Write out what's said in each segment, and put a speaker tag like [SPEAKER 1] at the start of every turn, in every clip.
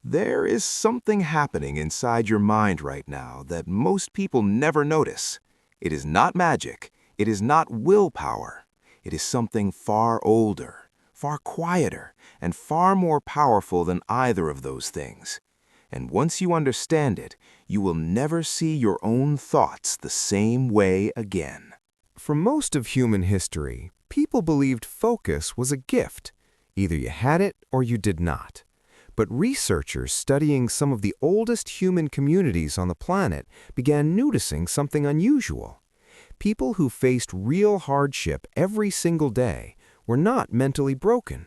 [SPEAKER 1] There is something happening inside your mind right now that most people never notice. It is not magic. It is not willpower. It is something far older, far quieter, and far more powerful than either of those things. And once you understand it, you will never see your own thoughts the same way again.
[SPEAKER 2] For most of human history, people believed focus was a gift. Either you had it or you did not. But researchers studying some of the oldest human communities on the planet began noticing something unusual. People who faced real hardship every single day were not mentally broken.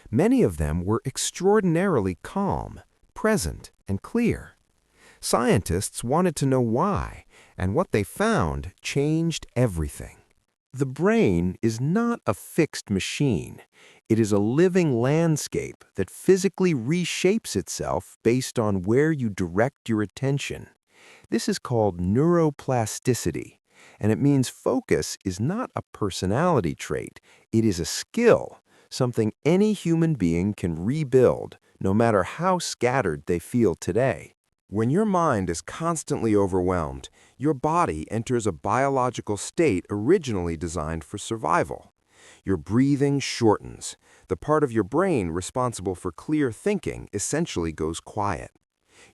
[SPEAKER 2] Many of them were extraordinarily calm, present, and clear. Scientists wanted to know why, and what they found changed everything. The brain is not a fixed machine. It is a living landscape that physically reshapes itself based on where you direct your attention. This is called neuroplasticity, and it means focus is not a personality trait. It is a skill, something any human being can rebuild, no matter how scattered they feel today. When your mind is constantly overwhelmed, your body enters a biological state originally designed for survival. Your breathing shortens. The part of your brain responsible for clear thinking essentially goes quiet.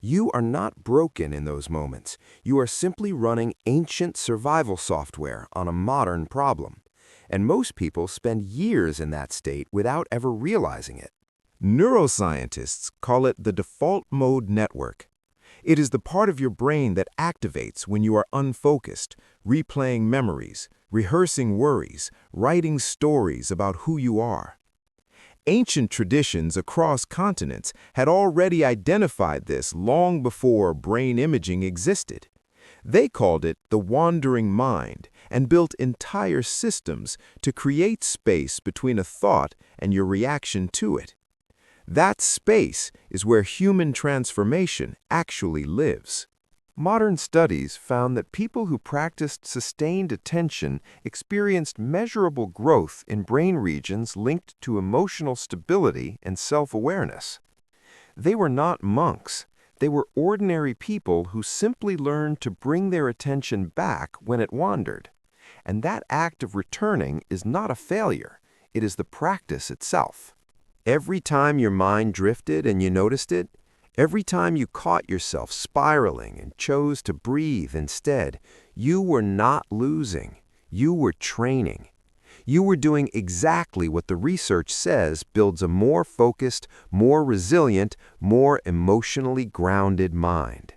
[SPEAKER 2] You are not broken in those moments. You are simply running ancient survival software on a modern problem. And most people spend years in that state without ever realizing it. Neuroscientists call it the default mode network. It is the part of your brain that activates when you are unfocused, replaying memories, rehearsing worries, writing stories about who you are. Ancient traditions across continents had already identified this long before brain imaging existed. They called it the wandering mind and built entire systems to create space between a thought and your reaction to it. That space is where human transformation actually lives. Modern studies found that people who practiced sustained attention experienced measurable growth in brain regions linked to emotional stability and self-awareness. They were not monks. They were ordinary people who simply learned to bring their attention back when it wandered. And that act of returning is not a failure. It is the practice itself. Every time your mind drifted and you noticed it, every time you caught yourself spiraling and chose to breathe instead, you were not losing. You were training. You were doing exactly what the research says builds a more focused, more resilient, more emotionally grounded mind.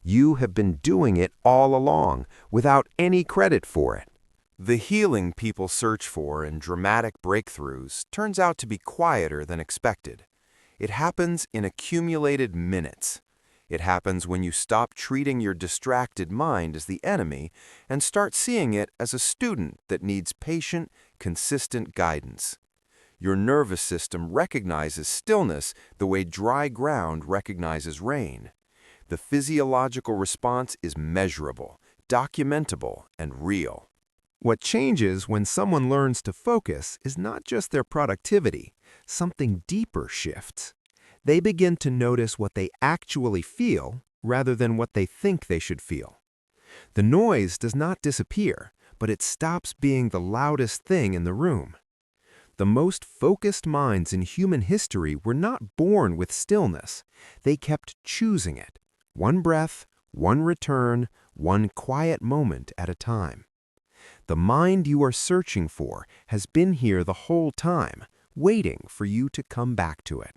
[SPEAKER 2] You have been doing it all along without any credit for it. The healing people search for in dramatic breakthroughs turns out to be quieter than expected. It happens in accumulated minutes. It happens when you stop treating your distracted mind as the enemy and start seeing it as a student that needs patient, consistent guidance. Your nervous system recognizes stillness the way dry ground recognizes rain. The physiological response is measurable, documentable, and real. What changes when someone learns to focus is not just their productivity. Something deeper shifts. They begin to notice what they actually feel rather than what they think they should feel. The noise does not disappear, but it stops being the loudest thing in the room. The most focused minds in human history were not born with stillness. They kept choosing it. One breath, one return, one quiet moment at a time. The mind you are searching for has been here the whole time, waiting for you to come back to it.